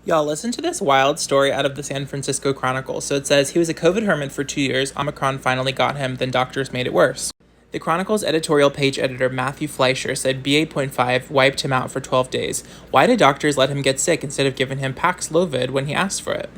Y'all, listen to this wild story out of the San Francisco Chronicle. So it says he was a COVID hermit for 2 years. Omicron finally got him, then doctors made it worse. The Chronicle's editorial page editor Matthew Fleischer said BA.5 wiped him out for 12 days. Why did doctors let him get sick instead of giving him Paxlovid when he asked for it?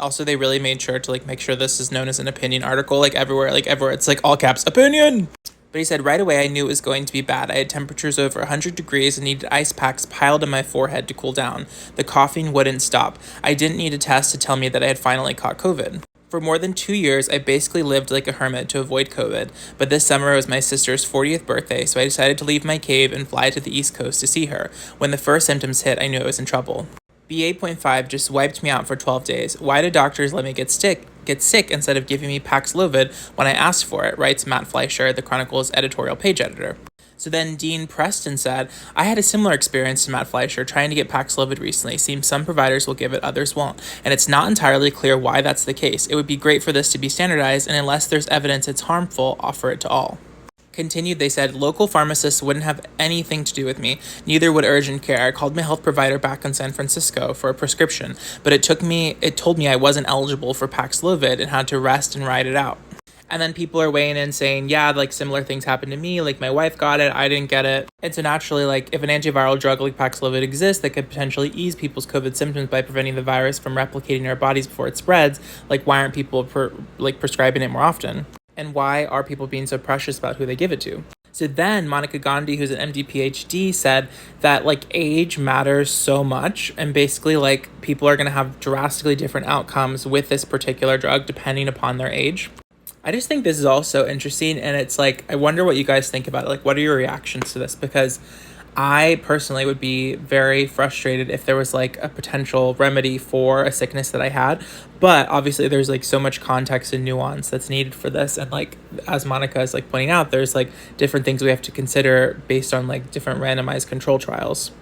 Also, they really made sure to make sure this is known as an opinion article, everywhere, it's all caps, opinion! But he said, right away I knew it was going to be bad. I had temperatures over 100 degrees and needed ice packs piled in my forehead to cool down. The coughing wouldn't stop. I didn't need a test to tell me that I had finally caught COVID. For more than 2 years, I basically lived like a hermit to avoid COVID, but this summer was my sister's 40th birthday, so I decided to leave my cave and fly to the East Coast to see her. When the first symptoms hit, I knew I was in trouble. BA.5 just wiped me out for 12 days. Why did doctors let me get sick instead of giving me Paxlovid when I asked for it, writes Matt Fleischer, the Chronicle's editorial page editor. So then Dean Preston said, I had a similar experience to Matt Fleischer trying to get Paxlovid recently. Seems some providers will give it, others won't. And it's not entirely clear why that's the case. It would be great for this to be standardized, and unless there's evidence it's harmful, offer it to all. Continued, they said, local pharmacists wouldn't have anything to do with me. Neither would urgent care. I called my health provider back in San Francisco for a prescription, but it told me I wasn't eligible for Paxlovid and had to rest and ride it out. And then people are weighing in saying, yeah, similar things happened to me. My wife got it, I didn't get it. And so naturally, if an antiviral drug like Paxlovid exists that could potentially ease people's COVID symptoms by preventing the virus from replicating in our bodies before it spreads, why aren't people prescribing it more often? And why are people being so precious about who they give it to? So then Monica Gandhi, who's an MD PhD, said that age matters so much, and basically people are going to have drastically different outcomes with this particular drug depending upon their age. I just think this is all so interesting, and it's I wonder what you guys think about it. What are your reactions to this? Because I personally would be very frustrated if there was a potential remedy for a sickness that I had. But obviously there's so much context and nuance that's needed for this. And as Monica is pointing out, there's different things we have to consider based on different randomized control trials.